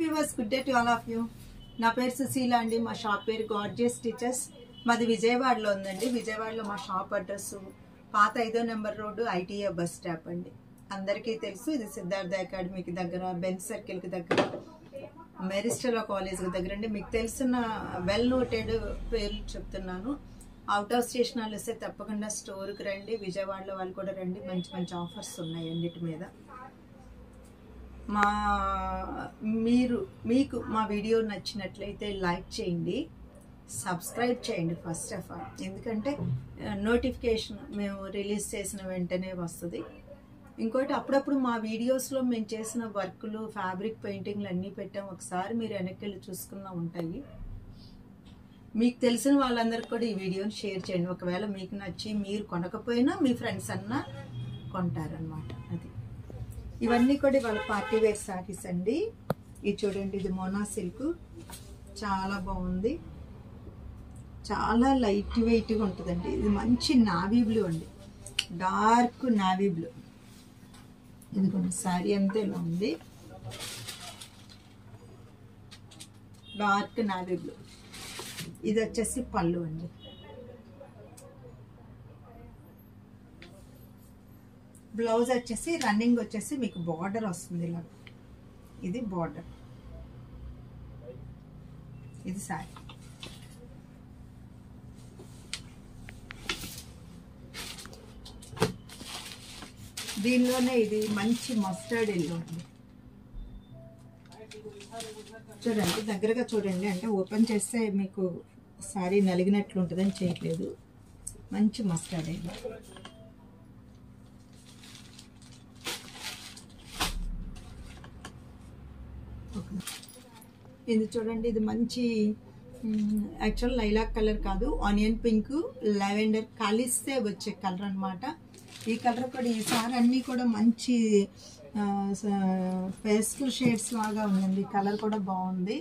Viewers, good day to all of you. నా పేరు సుశీల అండి. మా షాప్ పేరు గార్జియస్ స్టిచెస్. మాది విజయవాడలో ఉందండి. విజయవాడలో మా షాప్ అడ్రస్ పాత 5వ number road, ITA bus stop అండి. అందరికీ తెలుసు, ఇది సిద్ధార్థ అకాడమీకి దగ్గర, బెంచ్ సర్కిల్కి దగ్గర, మెరిస్టలా కాలేజ్కి దగ్గర అండి. మీకు తెలిసిన వెల్ నోటెడ్ పేర్లు చెప్తున్నాను. అవుట్ ఆఫ్ స్టేషన్ వాళ్ళు వస్తే తప్పకుండా స్టోర్కి రండి. విజయవాడలో వాళ్ళు కూడా రండి. మంచి మంచి ఆఫర్స్ ఉన్నాయి అన్నిటి మీద. మీకు మా వీడియో నచ్చినట్లయితే లైక్ చేయండి, సబ్స్క్రైబ్ చేయండి ఫస్ట్ ఆఫ్ ఆల్. ఎందుకంటే నోటిఫికేషన్ మేము రిలీజ్ చేసిన వెంటనే వస్తుంది. ఇంకోటి, అప్పుడప్పుడు మా వీడియోస్లో మేము చేసిన వర్కులు, ఫ్యాబ్రిక్ పెయింటింగ్లు అన్నీ పెట్టాం. ఒకసారి మీరు వెనక్కి వెళ్ళి చూసుకున్నా ఉంటాయి. మీకు తెలిసిన వాళ్ళందరికీ కూడా ఈ వీడియోని షేర్ చేయండి. ఒకవేళ మీకు నచ్చి మీరు కొనకపోయినా మీ ఫ్రెండ్స్ అన్నా కొంటారనమాట. అది ఇవన్నీ కూడా ఇవాళ పార్టీ వేర్ శారీస్ అండి. ఇది చూడండి, ఇది మోనా సిల్క్, చాలా బాగుంది, చాలా లైట్ వెయిట్గా ఉంటుందండి. ఇది మంచి నావీ బ్లూ అండి, డార్క్ నావీ బ్లూ. ఇదిగోండి శారీ అంతా ఇలా ఉంది, డార్క్ నావీ బ్లూ. ఇది వచ్చేసి పళ్ళు అండి. బ్లౌజ్ వచ్చేసి రన్నింగ్ వచ్చేసి మీకు బార్డర్ వస్తుంది ఇలా. ఇది బార్డర్, ఇది శారీ. దీనిలోనే ఇది మంచి మస్టర్డ్ ఎల్లో అండి. చూడండి, దగ్గరగా చూడండి, అంటే ఓపెన్ చేస్తే మీకు శారీ నలిగినట్లు ఉంటుందని చేయట్లేదు. మంచి మస్టర్డ్ ఎల్లో. ఇది చూడండి, ఇది మంచి యాక్చువల్ లైలాక్ కలర్ కాదు, ఆనియన్ పింక్, లెవెండర్ కలిస్తే వచ్చే కలర్ అనమాట. ఈ కలర్ కూడా ఈసారి అన్నీ కూడా మంచి పేస్టల్ షేడ్స్ లాగా ఉందండి. కలర్ కూడా బాగుంది,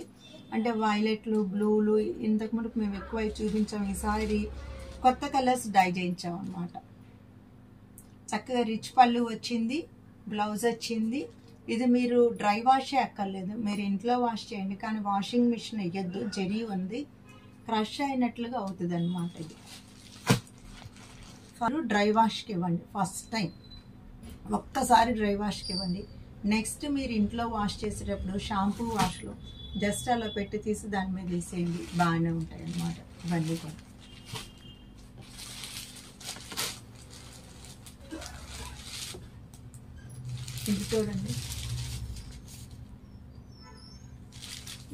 అంటే వైలెట్లు, బ్లూలు ఇంతకు ముందు మేము ఎక్కువ చూపించాము. ఈసారి కొత్త కలర్స్ డై చేయించాం అనమాట. చక్కగా రిచ్ పళ్ళు వచ్చింది, బ్లౌజ్ వచ్చింది. ఇది మీరు డ్రై వాషే అక్కర్లేదు, మీరు ఇంట్లో వాష్ చేయండి, కానీ వాషింగ్ మిషన్ వేయద్దు. జరీ ఉంది, క్రష్ అయినట్లుగా అవుతుంది అనమాట. ఇది డ్రై వాష్కి ఇవ్వండి. ఫస్ట్ టైం ఒక్కసారి డ్రై వాష్కి ఇవ్వండి. నెక్స్ట్ మీరు ఇంట్లో వాష్ చేసేటప్పుడు షాంపూ వాష్లో జస్ట్ అలా పెట్టి తీసి దాని మీద వేసేయండి, బాగానే ఉంటాయి అన్నమాట ఇవన్నీ కూడా. ఇది చూడండి,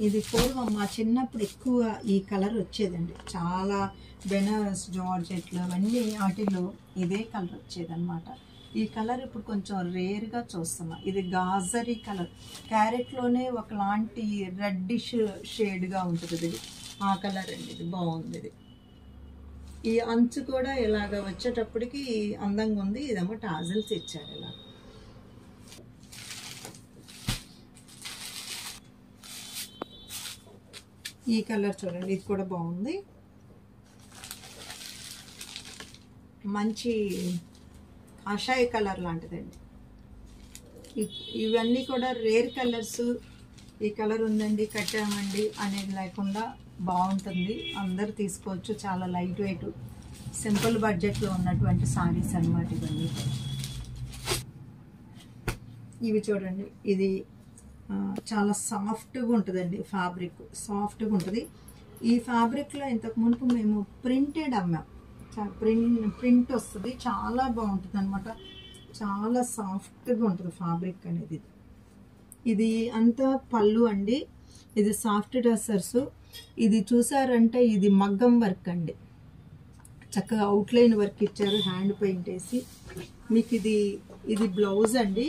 ఇది పూర్వం మా చిన్నప్పుడు ఎక్కువ ఈ కలర్ వచ్చేదండి. చాలా బెనారస్, జార్జెట్లు అవన్నీ వాటిలో ఇదే కలర్ వచ్చేదన్నమాట. ఈ కలర్ ఇప్పుడు కొంచెం రేర్గా చూస్తున్నాం. ఇది గాజరీ కలర్, క్యారెట్లోనే ఒకలాంటి రెడ్డిష్ షేడ్గా ఉంటుంది. ఇది ఆ కలర్ అండి. ఇది బాగుంది. ఇది ఈ అంచు కూడా ఇలాగ వచ్చేటప్పటికి అందంగా ఉంది. ఇదేమో టాజిల్స్ ఇచ్చారు ఇలా. ఈ కలర్ చూడండి, ఇది కూడా బాగుంది. మంచి కాషాయ కలర్ లాంటిదండి. ఇవన్నీ కూడా రేర్ కలర్స్. ఈ కలర్ ఉందండి, కట్టామండి అనేది లేకుండా బాగుంటుంది, అందరు తీసుకోవచ్చు. చాలా లైట్ వెయిట్, సింపుల్ బడ్జెట్లో ఉన్నటువంటి సారీస్ అన్నమాట ఇవన్నీ. ఇవి చూడండి, ఇది చాలా సాఫ్ట్గా ఉంటుందండి. ఫ్యాబ్రిక్ సాఫ్ట్గా ఉంటుంది. ఈ ఫ్యాబ్రిక్లో ఇంతకు మునుపు మేము ప్రింటెడ్ అమ్మాం. ప్రింట్ వస్తుంది, చాలా బాగుంటుంది అనమాట. చాలా సాఫ్ట్గా ఉంటుంది ఫ్యాబ్రిక్ అనేది. ఇది అంతా పళ్ళు అండి. ఇది సాఫ్ట్ డ్రెస్సర్స్. ఇది చూసారంటే ఇది మగ్గం వర్క్ అండి. చక్కగా అవుట్లైన్ వర్క్ ఇచ్చారు, హ్యాండ్ పెయింట్ వేసి. మీకు ఇది బ్లౌజ్ అండి.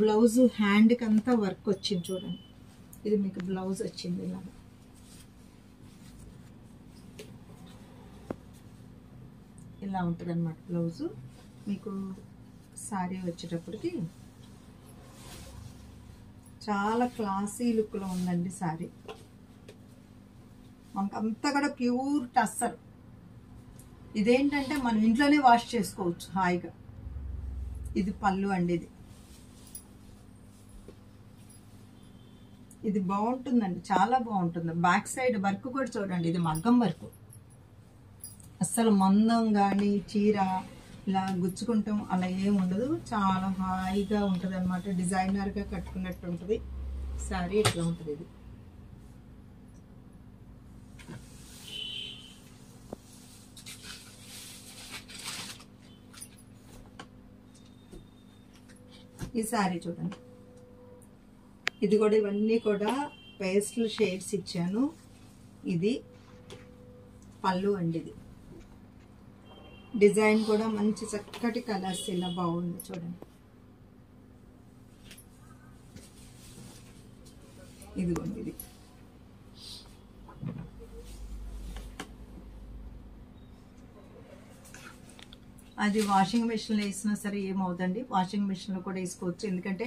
బ్లౌజ్ హ్యాండ్కి అంతా వర్క్ వచ్చింది చూడండి. ఇది మీకు బ్లౌజ్ వచ్చింది ఇలా. ఇలా ఉంటుంది అన్నమాట బ్లౌజు. మీకు శారీ వచ్చేటప్పటికి చాలా క్లాసీ లుక్లో ఉందండి శారీ. మనకంతా కూడా ప్యూర్ టస్సర్. ఇదేంటంటే మనం ఇంట్లోనే వాష్ చేసుకోవచ్చు హాయిగా. ఇది పళ్ళు అండి. ఇది ఇది బాగుంటుందండి, చాలా బాగుంటుంది. బ్యాక్ సైడ్ వర్క్ కూడా చూడండి, ఇది మగ్గం వర్క్. అస్సలు మందం కానీ చీర ఇలా గుచ్చుకుంటాం అలా ఏమి ఉండదు. చాలా హాయిగా ఉంటుంది అనమాట. డిజైనర్గా కట్టుకున్నట్టు ఉంటుంది. శారీ ఇట్లా ఉంటుంది. ఇది ఈ శారీ చూడండి. ఇది కూడా ఇవన్నీ కూడా పేస్టల్ షేడ్స్ ఇచ్చాను. ఇది పళ్ళు అండి. ఇది డిజైన్ కూడా మంచి చక్కటి కలర్స్ ఇలా బాగుంది చూడండి. ఇదిగోండి ఇది. అది వాషింగ్ మిషన్లో వేసినా సరే ఏమవుతుంది, వాషింగ్ మిషన్లో కూడా వేసుకోవచ్చు. ఎందుకంటే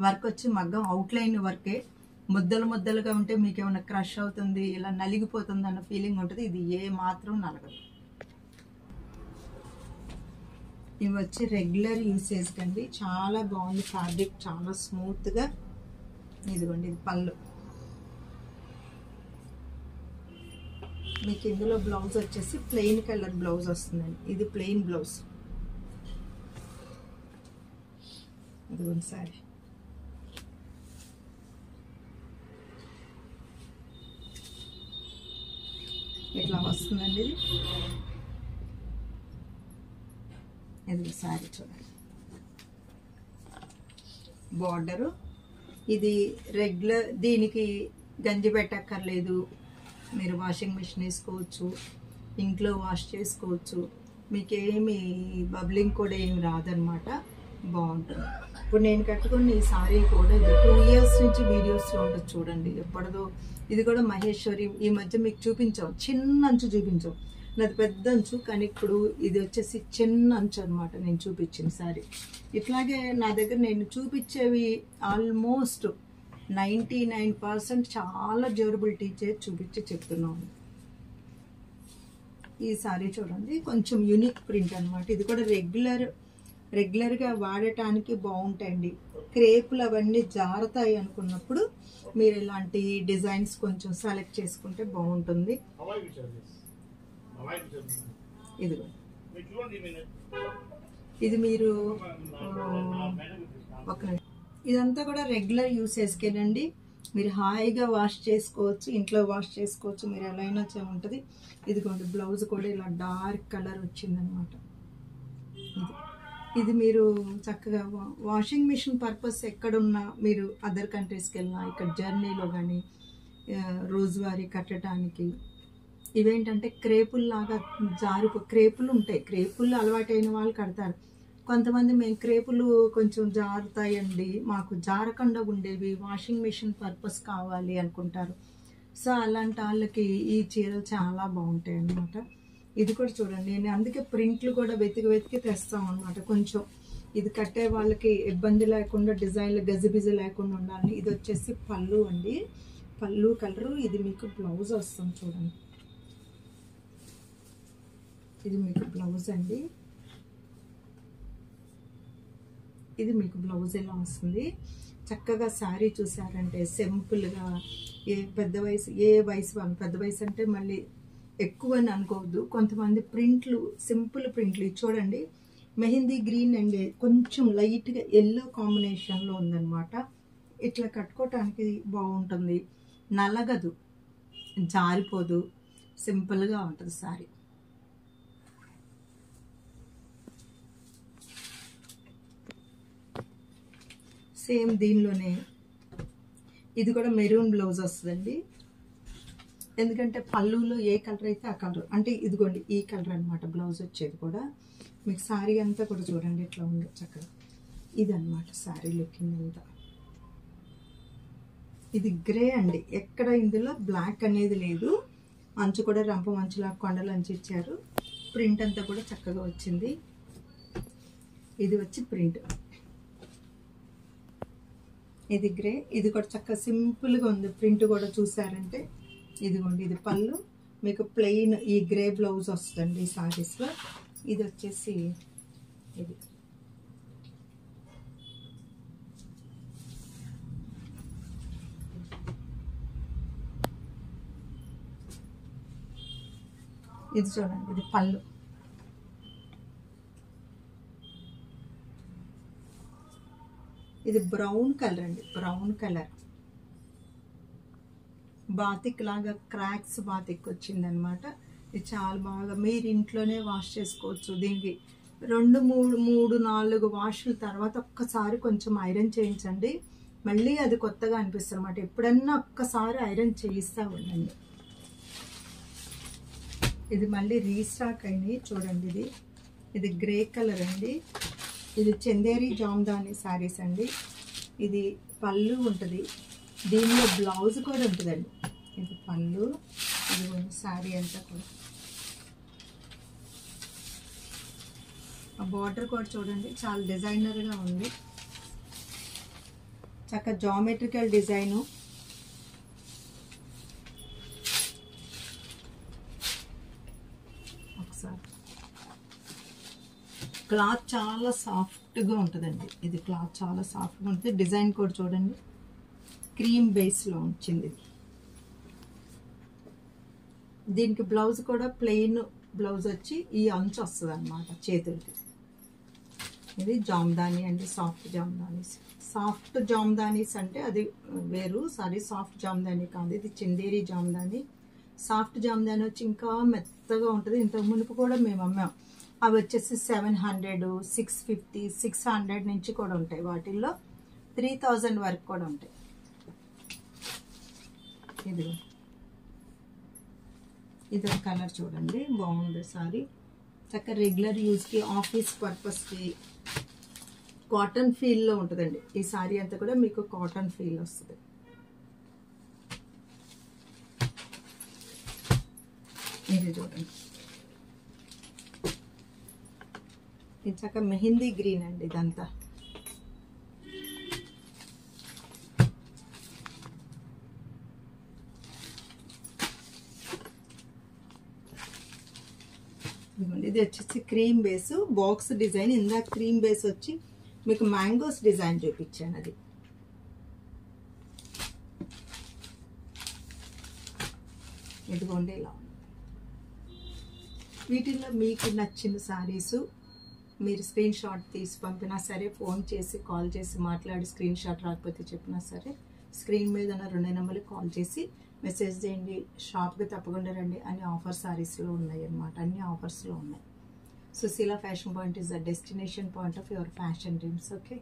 వర్క్ వచ్చి మగ్గం అవుట్లైన్ వర్కే. ముద్దలు ముద్దలుగా ఉంటే మీకు ఏమైనా క్రష్ అవుతుంది, ఇలా నలిగిపోతుంది అన్న ఫీలింగ్ ఉంటుంది. ఇది ఏ మాత్రం నలగదు. ఇవి వచ్చి రెగ్యులర్ యూసేజ్ కండి. చాలా బాగుంది ఫ్యాబ్రిక్, చాలా స్మూత్గా. ఇదిగోండి ఇది పళ్ళు. మీకు ఇందులో బ్లౌజ్ వచ్చేసి ప్లెయిన్ కలర్ బ్లౌజ్ వస్తుందండి. ఇది ప్లెయిన్ బ్లౌజ్. ఇదిగోండి సారీ. ఇట్లా వస్తుందండి ఇది. ఇది సారీ చూడండి. బార్డరు ఇది రెగ్యులర్, దీనికి గంజి పెట్టక్కర్లేదు. మీరు వాషింగ్ మిషన్ వేసుకోవచ్చు, ఇంట్లో వాష్ చేసుకోవచ్చు. మీకేమి బబ్లింగ్ కూడా ఏమి రాదనమాట. బాగుంటుంది. ఇప్పుడు నేను కట్టుకున్న ఈ సారీ కూడా ఇది 2 years నుంచి వీడియోస్లో ఉంటుంది చూడండి. ఎప్పటిదో. ఇది కూడా మహేశ్వరి. ఈ మధ్య మీకు చూపించాం, చిన్న అంచు చూపించాం. నాది పెద్ద అంచు, కానీ ఇప్పుడు ఇది వచ్చేసి చిన్న అంచు అనమాట నేను చూపించిన సారీ. ఇట్లాగే నా దగ్గర నేను చూపించేవి ఆల్మోస్ట్ 99% చాలా డ్యూరబిలిటీ చేసి చూపించి చెప్తున్నాను. ఈ సారీ చూడండి, కొంచెం యూనిక్ ప్రింట్ అనమాట. ఇది కూడా రెగ్యులర్గా వాడటానికి బాగుంటాయండి. క్రేపులు అవన్నీ జారుతాయి అనుకున్నప్పుడు మీరు ఇలాంటి డిజైన్స్ కొంచెం సెలెక్ట్ చేసుకుంటే బాగుంటుంది. ఇదిగో ఇది మీరు ఒక ఇదంతా కూడా రెగ్యులర్ యూసేజ్కేనండి. మీరు హాయిగా వాష్ చేసుకోవచ్చు, ఇంట్లో వాష్ చేసుకోవచ్చు. మీరు ఎలా అయినా ఉంటుంది. ఇదిగోండి బ్లౌజ్ కూడా ఇలా డార్క్ కలర్ వచ్చిందనమాట. ఇది మీరు చక్కగా వాషింగ్ మిషన్ పర్పస్ ఎక్కడున్నా, మీరు అదర్ కంట్రీస్కి వెళ్ళినా, ఇక్కడ జర్నీలో కానీ రోజువారీ కట్టడానికి. ఇవేంటంటే క్రేపుల్లాగా క్రేపులు ఉంటాయి. క్రేపులు అలవాటైన వాళ్ళు కడతారు. కొంతమంది మేము క్రేపులు కొంచెం జారుతాయండి, మాకు జారకుండా ఉండేవి వాషింగ్ మిషన్ పర్పస్ కావాలి అనుకుంటారు. సో అలాంటి వాళ్ళకి ఈ చీరలు చాలా బాగుంటాయి అన్నమాట. ఇది కూడా చూడండి, నేను అందుకే ప్రింట్లు కూడా వెతికి తెస్తాం అనమాట. కొంచెం ఇది కట్టే వాళ్ళకి ఇబ్బంది లేకుండా, డిజైన్లు గజిబిజి లేకుండా ఉండాలని. ఇది వచ్చేసి పళ్ళు అండి, పళ్ళు కలరు. ఇది మీకు బ్లౌజ్ వస్తుంది చూడండి. ఇది మీకు బ్లౌజ్ అండి. ఇది మీకు బ్లౌజ్ ఎలా వస్తుంది. చక్కగా శారీ చూసారంటే సింపుల్గా, ఏ వయసు వాళ్ళు, పెద్ద వయసు అంటే మళ్ళీ ఎక్కువ అని అనుకోవద్దు. కొంతమంది ప్రింట్లు, సింపుల్ ప్రింట్లు చూడండి. మెహందీ గ్రీన్ అండ్ కొంచెం లైట్గా ఎల్లో కాంబినేషన్లో ఉందన్నమాట. ఇట్లా కట్టుకోవటానికి బాగుంటుంది, నలగదు, జారిపోదు, సింపుల్గా ఉంటుంది శారీ. సేమ్ దీనిలోనే ఇది కూడా మెరూన్ బ్లౌజ్ వస్తుందండి. ఎందుకంటే పళ్ళులో ఏ కలర్ అయితే ఆ కలర్, అంటే ఇదిగోండి ఈ కలర్ అనమాట బ్లౌజ్ వచ్చేది కూడా. మీకు శారీ అంతా కూడా చూడండి ఎట్లా ఉందో చక్కగా. ఇది అనమాట శారీ లుకింగ్ అంతా. ఇది గ్రే అండి, ఎక్కడ ఇందులో బ్లాక్ అనేది లేదు. అంచు కూడా రంప మంచులా కొండలు అంచు ఇచ్చారు. ప్రింట్ అంతా కూడా చక్కగా వచ్చింది. ఇది వచ్చి ప్రింట్. ఇది గ్రే. ఇది కూడా చక్కగా సింపుల్గా ఉంది. ప్రింట్ కూడా చూసారంటే ఇదిగోండి, ఇది పళ్ళు. మీకు ప్లెయిన్ ఈ గ్రే బ్లౌజ్ వస్తుందండి ఈ సారీస్లో. ఇది వచ్చేసి ఇది ఇది చూడండి, ఇది పళ్ళు. ఇది బ్రౌన్ కలర్ అండి, బ్రౌన్ కలర్ బాతిక్ లాగా క్రాక్స్ బాతిక్ వచ్చిందనమాట. ఇది చాలా బాగా మీరు ఇంట్లోనే వాష్ చేసుకోవచ్చు. దీనికి 2-3-4 వాష్ల తర్వాత ఒక్కసారి కొంచెం ఐరన్ చేయించండి, మళ్ళీ అది కొత్తగా అనిపిస్తుంది అనమాట. ఎప్పుడన్నా ఒక్కసారి ఐరన్ చేయిస్తూ ఉండండి. ఇది మళ్ళీ రీస్టాక్ అయింది చూడండి. ఇది గ్రే కలర్ అండి. ఇది చందేరి జామ్దాని శారీస్ అండి. ఇది పళ్ళు ఉంటుంది, దీనిలో బ్లౌజ్ కూడా ఉంటుందండి. ఇది పళ్ళు, ఇది శారీ అంతా కూడా. ఆ బార్డర్ కూడా చూడండి, చాలా డిజైనర్గా ఉంది. చక్కగా జామెట్రికల్ డిజైను. ఒకసారి క్లాత్ చాలా సాఫ్ట్గా ఉంటుందండి. ఇది క్లాత్ చాలా సాఫ్ట్గా ఉంటుంది. డిజైన్ కూడా చూడండి, క్రీమ్ బేస్లో వచ్చింది. దీనికి బ్లౌజ్ కూడా ప్లెయిన్ బ్లౌజ్ వచ్చి ఈ అంచు వస్తుంది అనమాట చేతులకి. ఇది జామ్దాని అండి, సాఫ్ట్ జామ్దానీస్. సాఫ్ట్ జామ్దానీస్ అంటే అది వేరు, సారీ సాఫ్ట్ జామ్దాని కాదు, ఇది చందేరి జామ్దాని. సాఫ్ట్ జామ్దాని వచ్చి ఇంకా మెత్తగా ఉంటుంది. ఇంతకు మునుపు కూడా మేము అమ్మాం. అవి వచ్చేసి 700, 650, 600 నుంచి కూడా ఉంటాయి. వాటిల్లో 3000 వరకు కూడా ఉంటాయి. ఇది ఒక కలర్ చూడండి, బాగుంది సారీ. చక్కగా రెగ్యులర్ యూజ్కి, ఆఫీస్ పర్పస్కి కాటన్ ఫీల్లో ఉంటుందండి. ఈ సారీ అంతా కూడా మీకు కాటన్ ఫీల్ వస్తుంది. ఇది చూడండి, ఇది చక్కగా మెహందీ గ్రీన్ అండి. ఇదంతా ఇది వచ్చేసి క్రీమ్ బేస్ బాక్స్ డిజైన్. ఇందాక క్రీమ్ బేస్ వచ్చి మీకు మ్యాంగోస్ డిజైన్ చూపించాను. అది ఇదిగోండి ఇలా ఉంది. వీటిల్లో మీకు నచ్చిన శారీసు మీరు స్క్రీన్ షాట్ తీసి పంపినా సరే, ఫోన్ చేసి కాల్ చేసి మాట్లాడి స్క్రీన్ షాట్ రాకపోతే చెప్పినా సరే, స్క్రీన్ మీద ఉన్న 2 నెంబర్లు కాల్ చేసి మెసేజ్ చేయండి. షాప్కి తప్పకుండా రండి. అన్ని ఆఫర్ శారీస్లో ఉన్నాయి అన్నమాట, అన్ని ఆఫర్స్లో ఉన్నాయి. Sushila fashion point is the destination point of your fashion dreams. Okay.